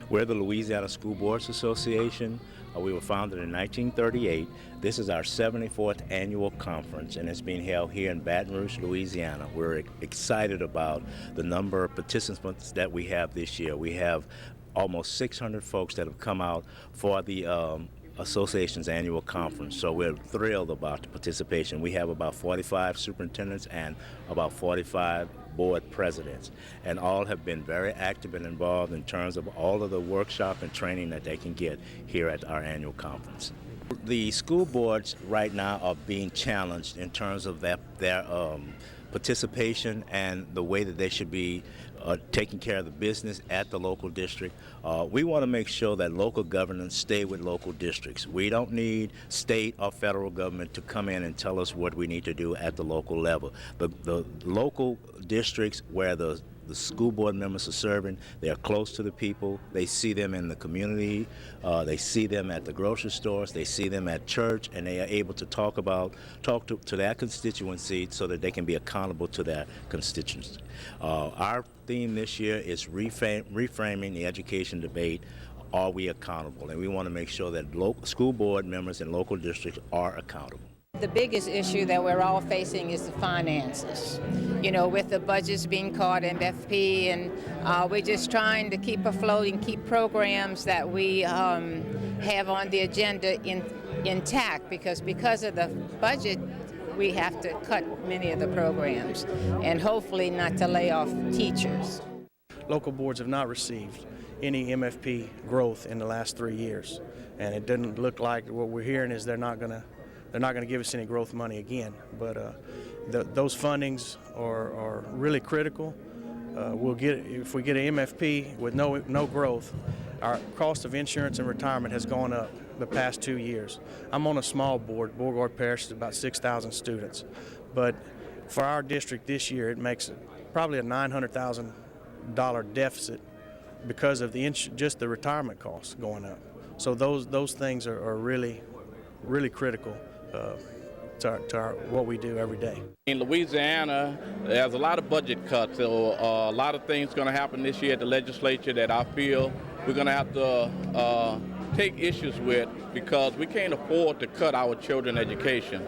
We're the Louisiana School Boards Association. We were founded in 1938. This is our 74th annual conference, and it's being held here in Baton Rouge, Louisiana. We're excited about the number of participants that we have this year. We have almost 600 folks that have come out for the association's annual conference, so we're thrilled about the participation. We have about 45 superintendents and about 45 board presidents, and all have been very active and involved in terms of all of the workshop and training that they can get here at our annual conference. The school boards right now are being challenged in terms of their participation and the way that they should be taking care of the business at the local district. We want to make sure that local governance stay with local districts. We don't need state or federal government to come in and tell us what we need to do at the local level. The local districts where the school board members are serving, they are close to the people. They see them in the community. They see them at the grocery stores. They see them at church, and they are able to talk to their constituency so that they can be accountable to their constituency. Our theme this year is reframing the education debate. Are we accountable? And we want to make sure that school board members in local districts are accountable. The biggest issue that we're all facing is the finances. You know, with the budgets being caught MFP, and we're just trying to keep afloat and keep programs that we have on the agenda intact, because of the budget, we have to cut many of the programs, and hopefully not to lay off teachers. Local boards have not received any MFP growth in the last 3 years, and it doesn't look like what we're hearing is they're not going to give us any growth money again. But those fundings are really critical. If we get an MFP with no growth, our cost of insurance and retirement has gone up the past 2 years. I'm on a small board. Bcauregard Parish is about 6,000 students. But for our district this year, it makes probably a $900,000 deficit because of just the retirement costs going up. So those things are really critical to what we do every day. In Louisiana, there's a lot of budget cuts, so a lot of things going to happen this year at the legislature that I feel we're going to have to take issues with, because we can't afford to cut our children's education.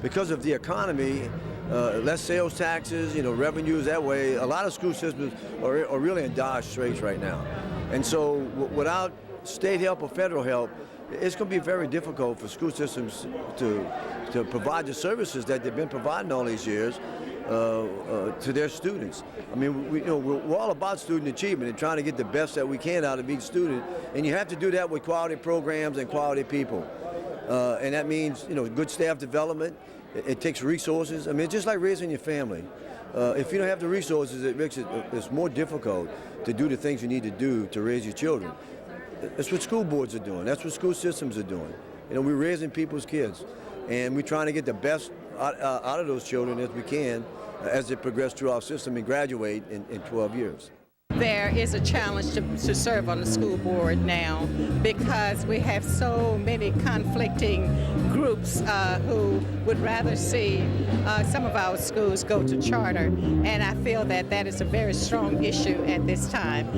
Because of the economy, less sales taxes, revenues that way, a lot of school systems are really in dire straits right now. And so without state help or federal help, it's going to be very difficult for school systems to provide the services that they've been providing all these years to their students. I mean, we're all about student achievement and trying to get the best that we can out of each student, and you have to do that with quality programs and quality people. And that means, good staff development. It takes resources. I mean, it's just like raising your family. If you don't have the resources, it makes it's more difficult to do the things you need to do to raise your children. That's what school boards are doing. That's what school systems are doing. We're raising people's kids, and we're trying to get the best out of those children as we can as they progress through our system and graduate in 12 years. There is a challenge to serve on the school board now, because we have so many conflicting groups who would rather see some of our schools go to charter, and I feel that is a very strong issue at this time.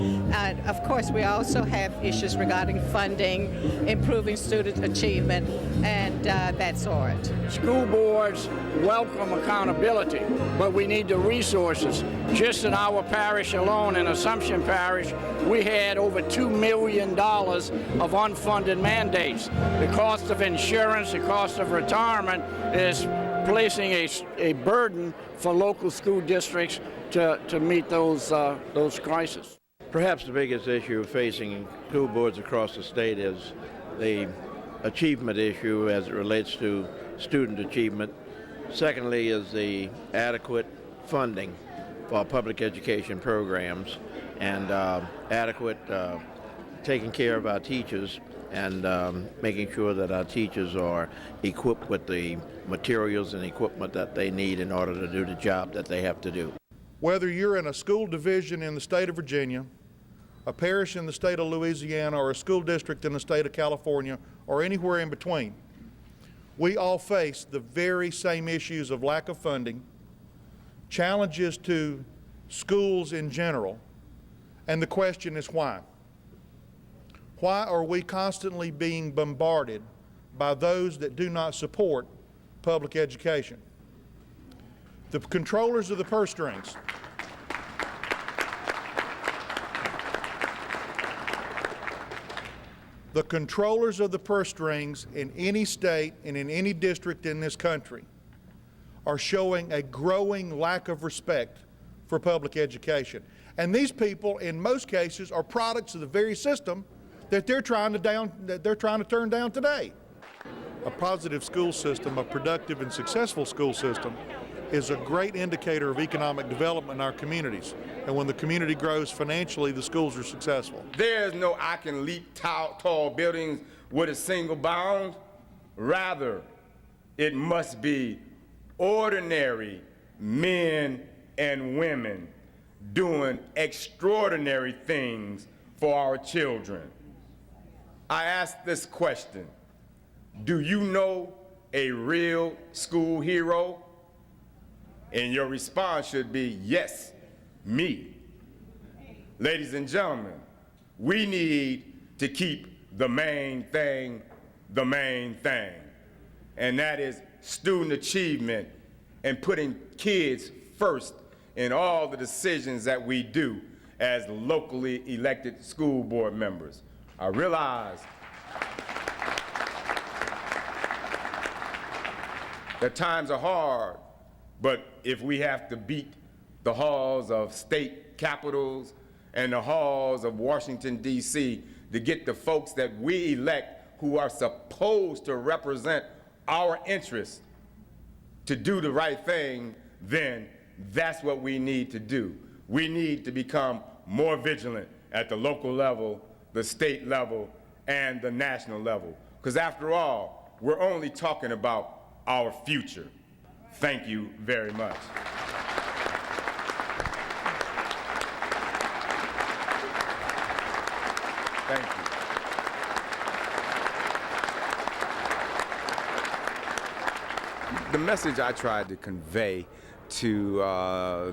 Of course, we also have issues regarding funding, improving student achievement, and that sort. School boards welcome accountability, but we need the resources. Just in our parish alone, in Ascension Parish, we had over $2 million of unfunded mandates. The cost of insurance, the cost of retirement is placing a burden for local school districts to meet those crises. Perhaps the biggest issue facing school boards across the state is the achievement issue as it relates to student achievement. Secondly is the adequate funding for public education programs, and adequate taking care of our teachers, and making sure that our teachers are equipped with the materials and equipment that they need in order to do the job that they have to do. Whether you're in a school division in the state of Virginia, a parish in the state of Louisiana, or a school district in the state of California, or anywhere in between, we all face the very same issues of lack of funding, challenges to schools in general, and the question is why. Why are we constantly being bombarded by those that do not support public education? The controllers of the purse strings. The controllers of the purse strings in any state and in any district in this country are showing a growing lack of respect for public education. And these people, in most cases, are products of the very system that they're trying to turn down today. A positive school system, a productive and successful school system, is a great indicator of economic development in our communities. And when the community grows financially, the schools are successful. There's no I can leap tall buildings with a single bound. Rather, it must be ordinary men and women doing extraordinary things for our children. I ask this question: do you know a real school hero? And your response should be, yes, me. Ladies and gentlemen, we need to keep the main thing, and that is student achievement and putting kids first in all the decisions that we do as locally elected school board members. I realize that times are hard, but if we have to beat the halls of state capitals and the halls of Washington, D.C. to get the folks that we elect who are supposed to represent our interests to do the right thing, then that's what we need to do. We need to become more vigilant at the local level, the state level, and the national level. Because after all, we're only talking about our future. Thank you very much. Thank you. The message I tried to convey to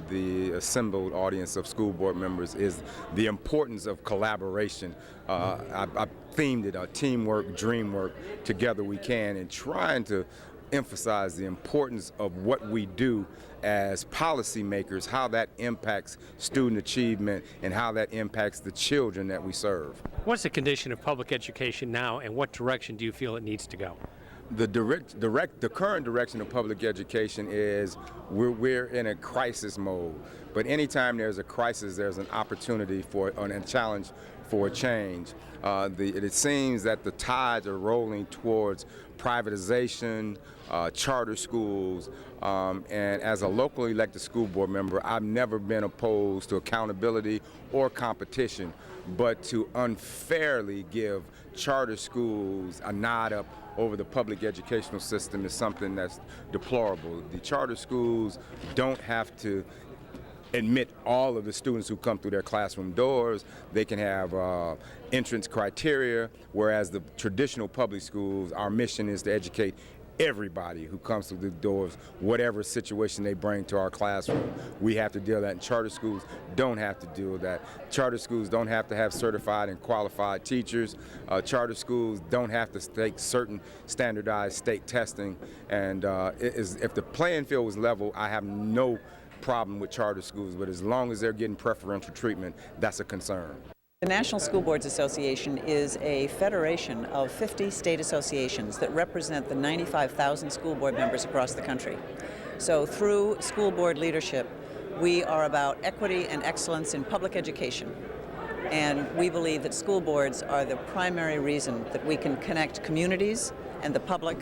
the assembled audience of school board members is the importance of collaboration. I themed it, teamwork, dream work, together we can, and trying to emphasize the importance of what we do as policymakers, how that impacts student achievement and how that impacts the children that we serve. What's the condition of public education now, and what direction do you feel it needs to go? The current direction of public education is we're in a crisis mode. But anytime there's a crisis, there's an opportunity for and a challenge for a change. It seems that the tides are rolling towards privatization, charter schools, and as a locally elected school board member, I've never been opposed to accountability or competition, but to unfairly give charter schools a nod up over the public educational system is something that's deplorable. The charter schools don't have to admit all of the students who come through their classroom doors. They can have entrance criteria, whereas the traditional public schools, our mission is to educate everybody who comes through the doors, whatever situation they bring to our classroom. We have to deal with that, and charter schools don't have to deal with that. Charter schools don't have to have certified and qualified teachers. Charter schools don't have to take certain standardized state testing. And if the playing field was level, I have no problem with charter schools, but as long as they're getting preferential treatment, that's a concern. The National School Boards Association is a federation of 50 state associations that represent the 95,000 school board members across the country. So through school board leadership, we are about equity and excellence in public education. And we believe that school boards are the primary reason that we can connect communities and the public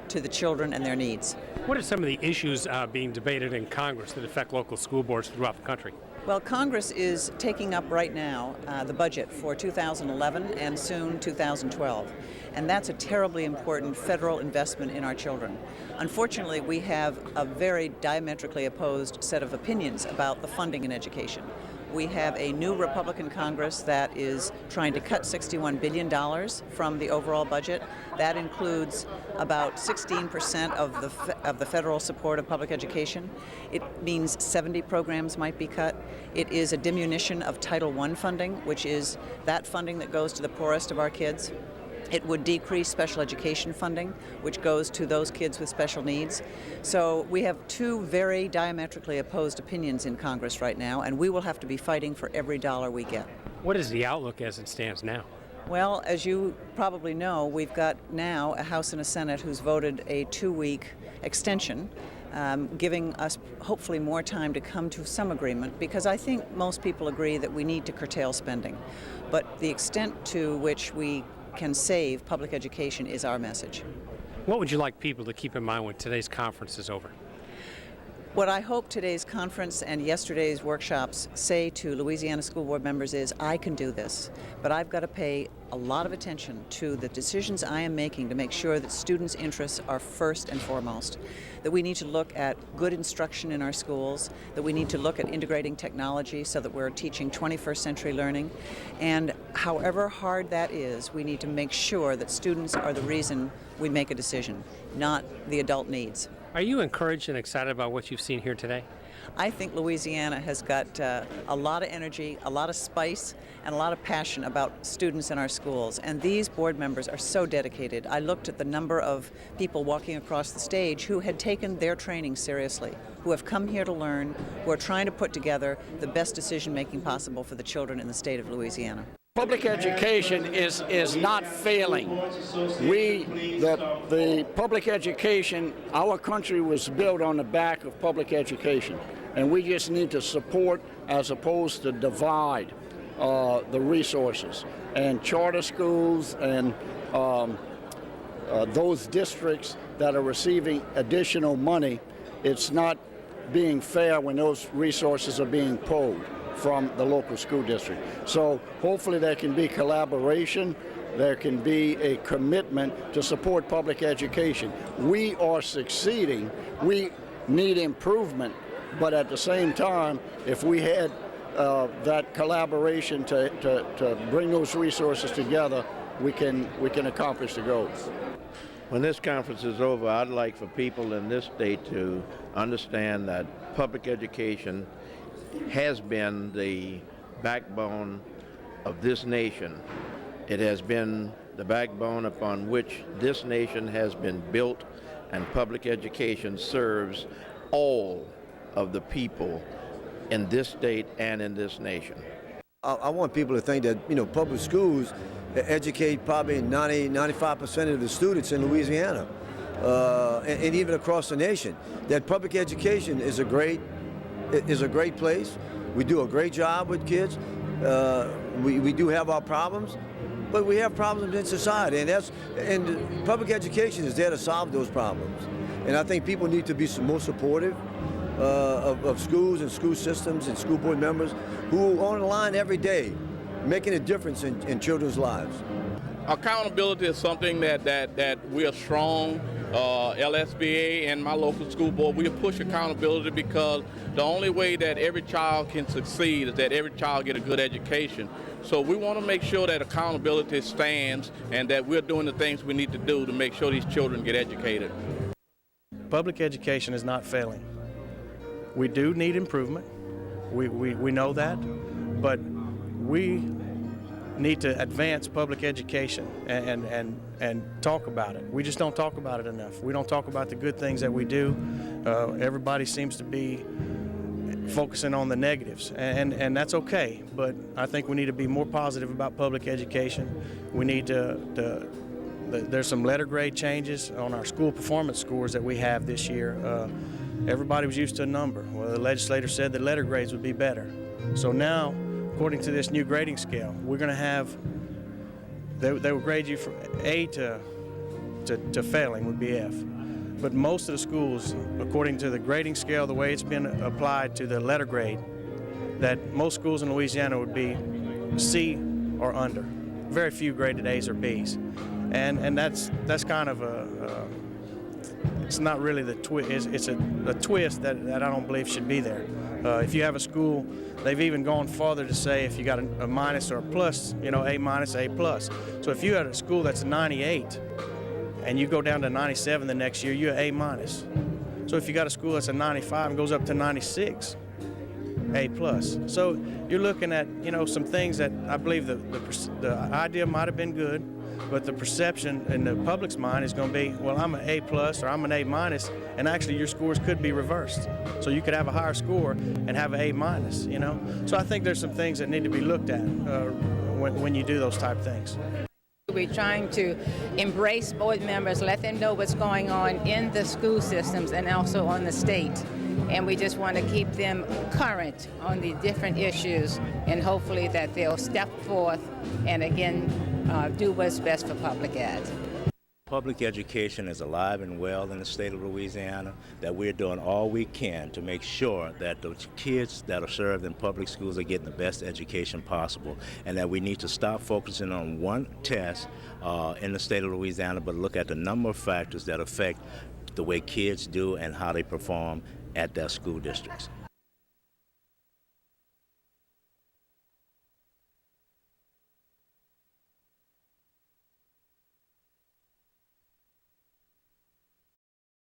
to the children and their needs. What are some of the issues being debated in Congress that affect local school boards throughout the country? Well, Congress is taking up right now the budget for 2011 and soon 2012. And that's a terribly important federal investment in our children. Unfortunately, we have a very diametrically opposed set of opinions about the funding in education. We have a new Republican Congress that is trying to cut $61 billion from the overall budget. That includes about 16% of the federal support of public education. It means 70 programs might be cut. It is a diminution of Title I funding, which is that funding that goes to the poorest of our kids. It would decrease special education funding, which goes to those kids with special needs. So we have two very diametrically opposed opinions in Congress right now, and we will have to be fighting for every dollar we get. What is the outlook as it stands now? Well, as you probably know, we've got now a House and a Senate who's voted a 2-week extension, giving us hopefully more time to come to some agreement, because I think most people agree that we need to curtail spending. But the extent to which we can save public education is our message. What would you like people to keep in mind when today's conference is over? What I hope today's conference and yesterday's workshops say to Louisiana School Board members is, I can do this, but I've got to pay a lot of attention to the decisions I am making to make sure that students' interests are first and foremost, that we need to look at good instruction in our schools, that we need to look at integrating technology so that we're teaching 21st century learning, and however hard that is, we need to make sure that students are the reason we make a decision, not the adult needs. Are you encouraged and excited about what you've seen here today? I think Louisiana has got a lot of energy, a lot of spice, and a lot of passion about students in our schools. And these board members are so dedicated. I looked at the number of people walking across the stage who had taken their training seriously, who have come here to learn, who are trying to put together the best decision-making possible for the children in the state of Louisiana. Public education is not failing. The public education, our country was built on the back of public education, and we just need to support as opposed to divide the resources. And charter schools and those districts that are receiving additional money, it's not being fair when those resources are being pulled from the local school district. So hopefully there can be collaboration, there can be a commitment to support public education. We are succeeding, we need improvement, but at the same time, if we had that collaboration to bring those resources together, we can accomplish the goals. When this conference is over, I'd like for people in this state to understand that public education has been the backbone of this nation. It has been the backbone upon which this nation has been built, and public education serves all of the people in this state and in this nation. I want people to think that, public schools educate probably 95% of the students in Louisiana, and even across the nation. That public education is a great place. We do a great job with kids. We do have our problems, but we have problems in society, and public education is there to solve those problems. And I think people need to be more supportive of schools and school systems and school board members who are on the line every day, making a difference in children's lives. Accountability is something that we are strong. LSBA and my local school board, we push accountability because the only way that every child can succeed is that every child get a good education. So we want to make sure that accountability stands and that we're doing the things we need to do to make sure these children get educated. Public education is not failing. We do need improvement. We know that, but we need to advance public education and talk about it. We just don't talk about it enough. We don't talk about the good things that we do. Everybody seems to be focusing on the negatives, and that's okay, but I think we need to be more positive about public education. We need there's some letter grade changes on our school performance scores that we have this year. Everybody was used to a number. Well, the legislator said that letter grades would be better. So now, according to this new grading scale, we're going to have, they will grade you from A to failing would be F. But most of the schools, according to the grading scale, the way it's been applied to the letter grade, that most schools in Louisiana would be C or under. Very few graded A's or B's. And that's kind of it's not really the twist. It's a twist that I don't believe should be there. If you have a school, they've even gone farther to say if you got a minus or a plus, A minus, A plus. So if you had a school that's a 98 and you go down to 97 the next year, you're A minus. So if you got a school that's a 95 and goes up to 96, A plus. So you're looking at, some things that I believe the idea might have been good, but the perception in the public's mind is going to be, well, I'm an A plus or I'm an A minus, and actually your scores could be reversed. So you could have a higher score and have an A minus, So I think there's some things that need to be looked at when you do those type things. We're trying to embrace board members, let them know what's going on in the school systems and also on the state. And we just want to keep them current on the different issues, and hopefully that they'll step forth and again do what's best for public ed. Public education is alive and well in the state of Louisiana, that we're doing all we can to make sure that the kids that are served in public schools are getting the best education possible, and that we need to stop focusing on one test in the state of Louisiana, but look at the number of factors that affect the way kids do and how they perform at their school districts.